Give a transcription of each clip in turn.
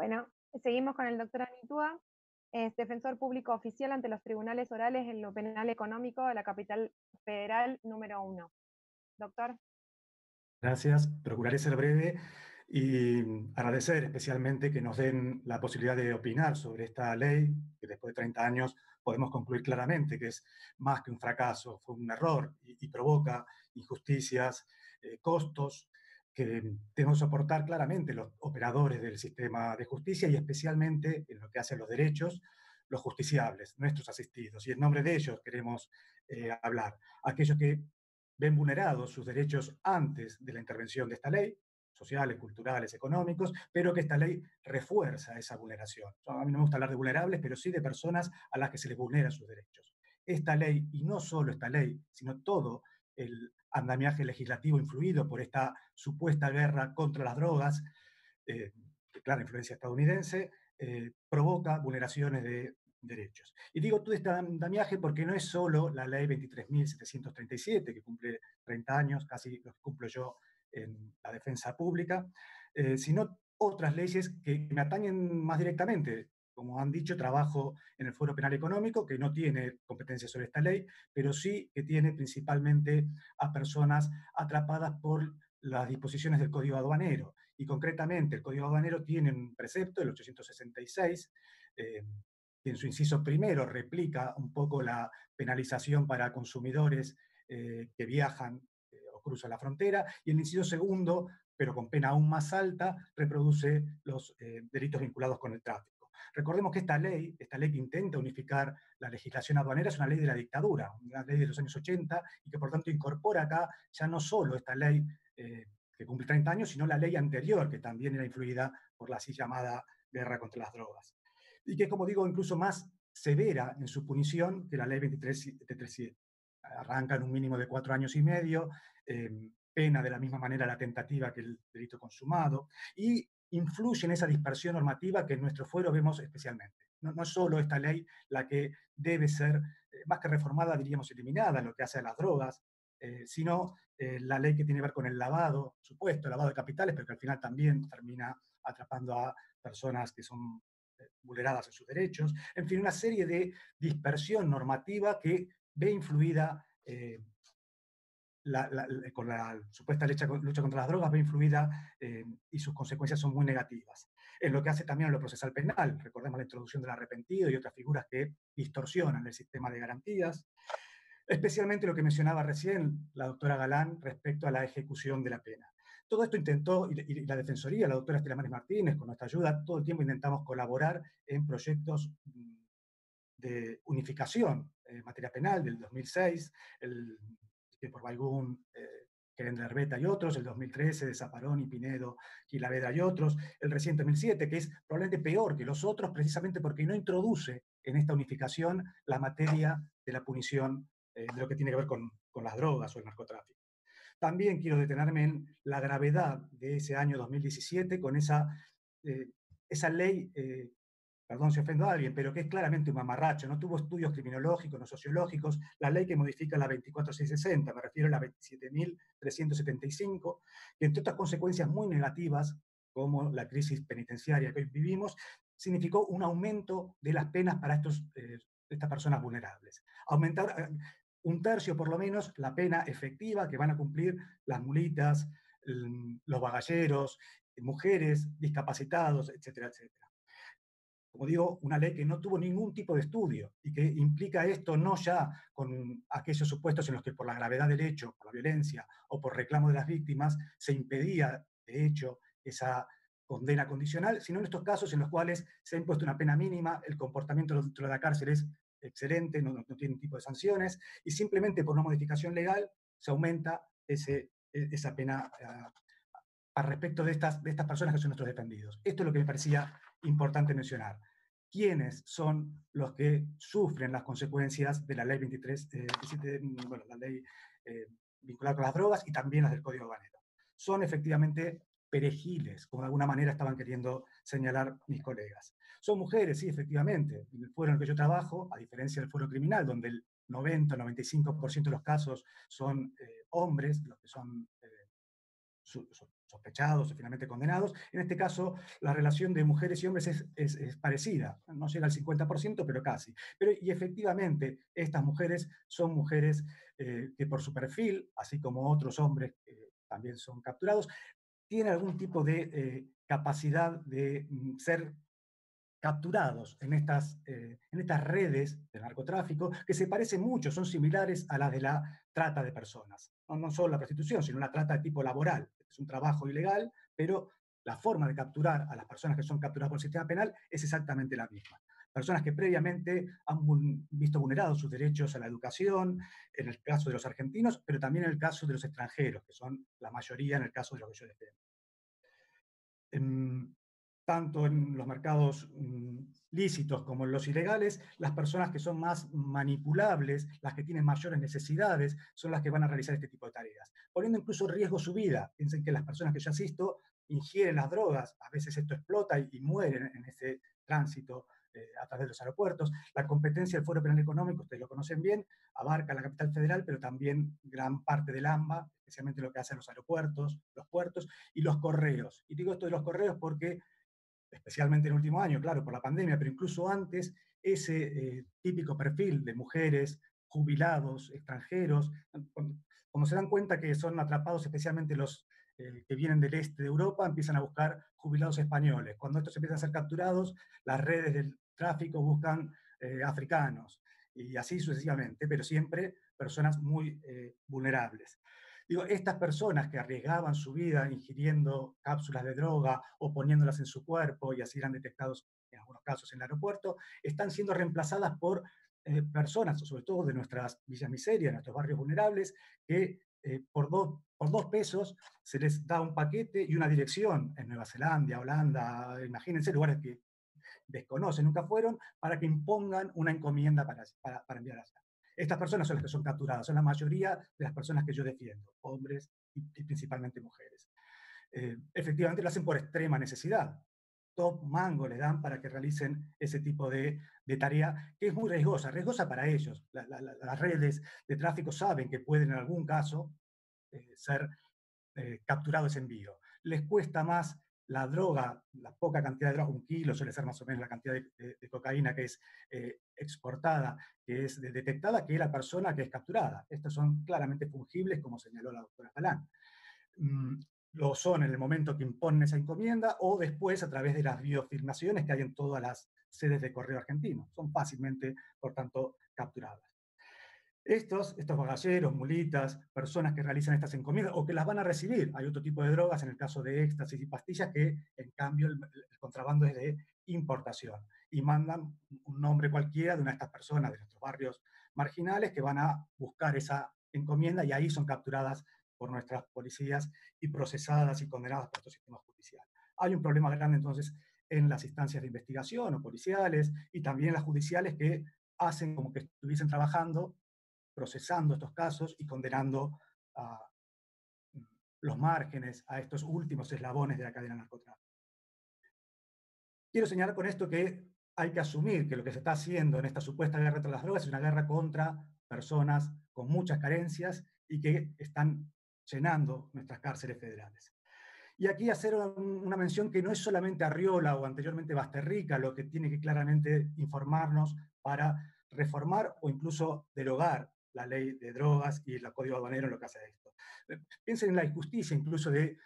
Bueno, seguimos con el doctor Anitúa, es defensor público oficial ante los tribunales orales en lo penal económico de la capital federal número 1. Doctor. Gracias, procuraré ser breve y agradecer especialmente que nos den la posibilidad de opinar sobre esta ley, que después de 30 años podemos concluir claramente que es más que un fracaso, fue un error y provoca injusticias, costos que tenemos que soportar claramente los operadores del sistema de justicia y especialmente en lo que hace a los derechos, los justiciables, nuestros asistidos. Y en nombre de ellos queremos hablar. Aquellos que ven vulnerados sus derechos antes de la intervención de esta ley, sociales, culturales, económicos, pero que esta ley refuerza esa vulneración. A mí no me gusta hablar de vulnerables, pero sí de personas a las que se les vulneran sus derechos. Esta ley, y no solo esta ley, sino todo el andamiaje legislativo influido por esta supuesta guerra contra las drogas, de clara influencia estadounidense, provoca vulneraciones de derechos. Y digo todo este andamiaje porque no es solo la ley 23.737, que cumple 30 años, casi lo que cumplo yo en la defensa pública, sino otras leyes que me atañen más directamente. Como han dicho, trabajo en el Foro Penal Económico, que no tiene competencia sobre esta ley, pero sí que tiene principalmente a personas atrapadas por las disposiciones del Código Aduanero. Y concretamente, el Código Aduanero tiene un precepto, el 866, que en su inciso primero replica un poco la penalización para consumidores que viajan o cruzan la frontera, y el inciso segundo, pero con pena aún más alta, reproduce los delitos vinculados con el tráfico. Recordemos que esta ley que intenta unificar la legislación aduanera, es una ley de la dictadura, una ley de los años 80, y que por tanto incorpora acá ya no solo esta ley que cumple 30 años, sino la ley anterior, que también era influida por la así llamada guerra contra las drogas. Y que es, como digo, incluso más severa en su punición que la ley 23.737. Arranca en un mínimo de 4 años y medio, pena de la misma manera la tentativa que el delito consumado, y influye en esa dispersión normativa que en nuestro fuero vemos especialmente. No es solo esta ley la que debe ser, más que reformada, diríamos eliminada en lo que hace a las drogas, sino la ley que tiene que ver con el lavado, supuesto lavado de capitales, pero que al final también termina atrapando a personas que son vulneradas en sus derechos, en fin, una serie de dispersión normativa que ve influida con la supuesta lucha contra las drogas, ve influida y sus consecuencias son muy negativas. En lo que hace también a lo procesal penal, recordemos la introducción del arrepentido y otras figuras que distorsionan el sistema de garantías, especialmente lo que mencionaba recién la doctora Galán respecto a la ejecución de la pena. Todo esto intentó, y la Defensoría, la doctora Estela Maris Martínez, con nuestra ayuda, todo el tiempo intentamos colaborar en proyectos de unificación en materia penal del 2006, el que por Baigún, Kerendler Herbeta y otros, el 2013 de Zaparoni, Pinedo, Gilavedra y otros, el reciente 2007, que es probablemente peor que los otros precisamente porque no introduce en esta unificación la materia de la punición de lo que tiene que ver con las drogas o el narcotráfico. También quiero detenerme en la gravedad de ese año 2017 con esa ley perdón si ofendo a alguien, pero que es claramente un mamarracho, no tuvo estudios criminológicos, no sociológicos, la ley que modifica la 24660, me refiero a la 27.375, que entre otras consecuencias muy negativas, como la crisis penitenciaria que hoy vivimos, significó un aumento de las penas para estas personas vulnerables. Aumentar un tercio por lo menos la pena efectiva que van a cumplir las mulitas, los bagalleros, mujeres, discapacitados, etcétera, etcétera. Como digo, una ley que no tuvo ningún tipo de estudio y que implica esto no ya con aquellos supuestos en los que por la gravedad del hecho, por la violencia o por reclamo de las víctimas se impedía, de hecho, esa condena condicional, sino en estos casos en los cuales se ha impuesto una pena mínima, el comportamiento dentro de la cárcel es excelente, no tiene ningún tipo de sanciones, y simplemente por una modificación legal se aumenta esa pena al respecto de estas personas que son nuestros defendidos. Esto es lo que me parecía importante mencionar. ¿Quiénes son los que sufren las consecuencias de la ley 23, bueno, la ley vinculada con las drogas y también las del Código Aduanero? Son efectivamente perejiles, como de alguna manera estaban queriendo señalar mis colegas. Son mujeres, sí, efectivamente. En el fuero en el que yo trabajo, a diferencia del fuero criminal, donde el 90-95% de los casos son hombres, los que son sospechados o finalmente condenados. En este caso, la relación de mujeres y hombres es parecida, no llega al 50%, pero casi. Y efectivamente, estas mujeres son mujeres que por su perfil, así como otros hombres que también son capturados, tienen algún tipo de capacidad de ser capturados en estas redes de narcotráfico que se parecen mucho, son similares a las de la trata de personas. No, no solo la prostitución, sino la trata de tipo laboral. Es un trabajo ilegal, pero la forma de capturar a las personas que son capturadas por el sistema penal es exactamente la misma. Personas que previamente han visto vulnerados sus derechos a la educación, en el caso de los argentinos, pero también en el caso de los extranjeros, que son la mayoría en el caso de los que yo defiendo. En, tanto en los mercados lícitos como en los ilegales, las personas que son más manipulables, las que tienen mayores necesidades, son las que van a realizar este tipo de tareas, poniendo incluso en riesgo su vida. Piensen que las personas que yo asisto ingieren las drogas, a veces esto explota y mueren en ese tránsito a través de los aeropuertos. La competencia del Foro Penal Económico, ustedes lo conocen bien, abarca la capital federal, pero también gran parte del AMBA, especialmente lo que hacen los aeropuertos, los puertos y los correos. Y digo esto de los correos porque, especialmente en el último año, claro, por la pandemia, pero incluso antes, ese típico perfil de mujeres, jubilados, extranjeros, cuando se dan cuenta que son atrapados especialmente los que vienen del este de Europa, empiezan a buscar jubilados españoles. Cuando estos empiezan a ser capturados, las redes del tráfico buscan africanos y así sucesivamente, pero siempre personas muy vulnerables. Digo, estas personas que arriesgaban su vida ingiriendo cápsulas de droga o poniéndolas en su cuerpo y así eran detectados en algunos casos en el aeropuerto, están siendo reemplazadas por personas, sobre todo de nuestras villas miserias, nuestros barrios vulnerables, que por dos pesos se les da un paquete y una dirección en Nueva Zelanda, Holanda, imagínense lugares que desconocen, nunca fueron, para que impongan una encomienda para enviar allá. Estas personas son las que son capturadas, son la mayoría de las personas que yo defiendo, hombres y principalmente mujeres. Efectivamente lo hacen por extrema necesidad. Top mango le dan para que realicen ese tipo de tarea que es muy riesgosa, riesgosa para ellos. Las redes de tráfico saben que pueden en algún caso ser capturado ese envío. Les cuesta más la droga, la poca cantidad de droga, 1 kilo suele ser más o menos la cantidad de cocaína que es exportada, que es detectada, que la persona que es capturada. Estos son claramente fungibles, como señaló la doctora Galán. Mm, lo son en el momento que imponen esa encomienda o después a través de las biofilmaciones que hay en todas las sedes de correo argentino. Son fácilmente, por tanto, capturadas. Estos bagalleros, mulitas, personas que realizan estas encomiendas o que las van a recibir. Hay otro tipo de drogas, en el caso de éxtasis y pastillas, que en cambio el contrabando es de importación. Y mandan un nombre cualquiera de una de estas personas de nuestros barrios marginales que van a buscar esa encomienda y ahí son capturadas por nuestras policías y procesadas y condenadas por estos sistemas judiciales. Hay un problema grande entonces en las instancias de investigación o policiales y también en las judiciales que hacen como que estuviesen trabajando procesando estos casos y condenando a los márgenes, a estos últimos eslabones de la cadena narcotráfico. Quiero señalar con esto que hay que asumir que lo que se está haciendo en esta supuesta guerra contra las drogas es una guerra contra personas con muchas carencias y que están llenando nuestras cárceles federales. Y aquí hacer una mención que no es solamente Arriola o anteriormente Basterrica lo que tiene que claramente informarnos para reformar o incluso derogar la ley de drogas y el código aduanero en lo que hace a esto. Piensen en la injusticia incluso de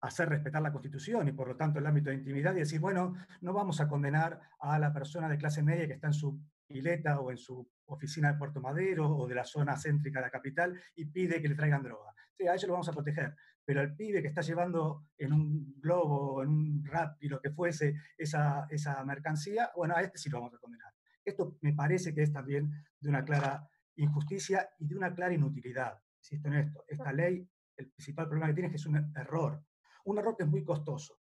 hacer respetar la Constitución y por lo tanto el ámbito de intimidad y decir, bueno, no vamos a condenar a la persona de clase media que está en su pileta o en su oficina de Puerto Madero o de la zona céntrica de la capital y pide que le traigan droga. Sí, a ellos lo vamos a proteger, pero al pibe que está llevando en un globo o en un Rappi, lo que fuese, esa mercancía, bueno, a este sí lo vamos a condenar. Esto me parece que es también de una clara injusticia y de una clara inutilidad. Insisto en esto, esta ley, el principal problema que tiene es que es un error que es muy costoso.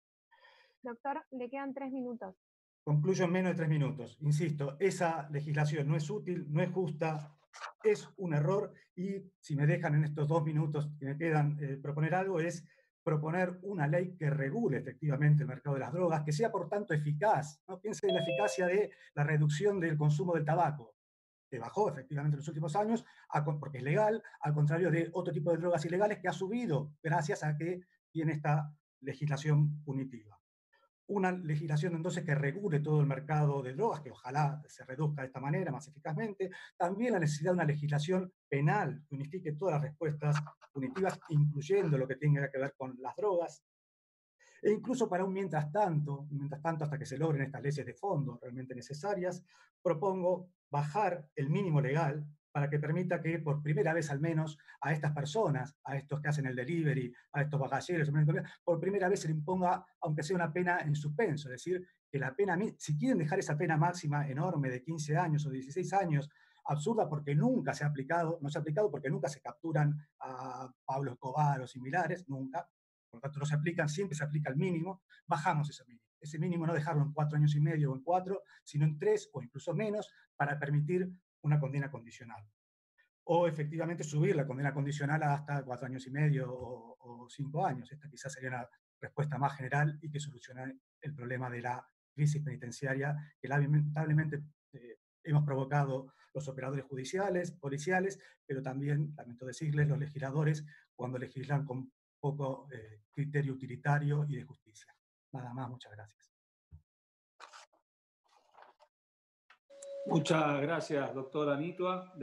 Doctor, le quedan 3 minutos. Concluyo en menos de 3 minutos. Insisto, esa legislación no es útil, no es justa, es un error y si me dejan en estos 2 minutos que me quedan proponer algo es proponer una ley que regule efectivamente el mercado de las drogas, que sea por tanto eficaz. ¿No? Piensen en la eficacia de la reducción del consumo del tabaco. que bajó efectivamente en los últimos años, porque es legal, al contrario de otro tipo de drogas ilegales que ha subido gracias a que tiene esta legislación punitiva. Una legislación entonces que regule todo el mercado de drogas, que ojalá se reduzca de esta manera más eficazmente. También la necesidad de una legislación penal que unifique todas las respuestas punitivas, incluyendo lo que tenga que ver con las drogas. E incluso para un mientras tanto hasta que se logren estas leyes de fondo realmente necesarias, propongo bajar el mínimo legal para que permita que por primera vez al menos a estas personas, a estos que hacen el delivery, a estos bagalleros, por primera vez se le imponga, aunque sea una pena en suspenso, es decir, que la pena, si quieren dejar esa pena máxima enorme de 15 años o 16 años, absurda porque nunca se ha aplicado, no se ha aplicado porque nunca se capturan a Pablo Escobar o similares, nunca, por lo tanto no se aplican, siempre se aplica el mínimo, bajamos ese mínimo. Ese mínimo no dejarlo en 4 años y medio o en 4, sino en 3 o incluso menos para permitir una condena condicional. O efectivamente subir la condena condicional hasta 4 años y medio o 5 años. Esta quizás sería una respuesta más general y que soluciona el problema de la crisis penitenciaria que lamentablemente hemos provocado los operadores judiciales, policiales, pero también, lamento decirles, los legisladores cuando legislan con poco criterio utilitario y de justicia. Nada más, muchas gracias. Muchas gracias, doctora Nitua.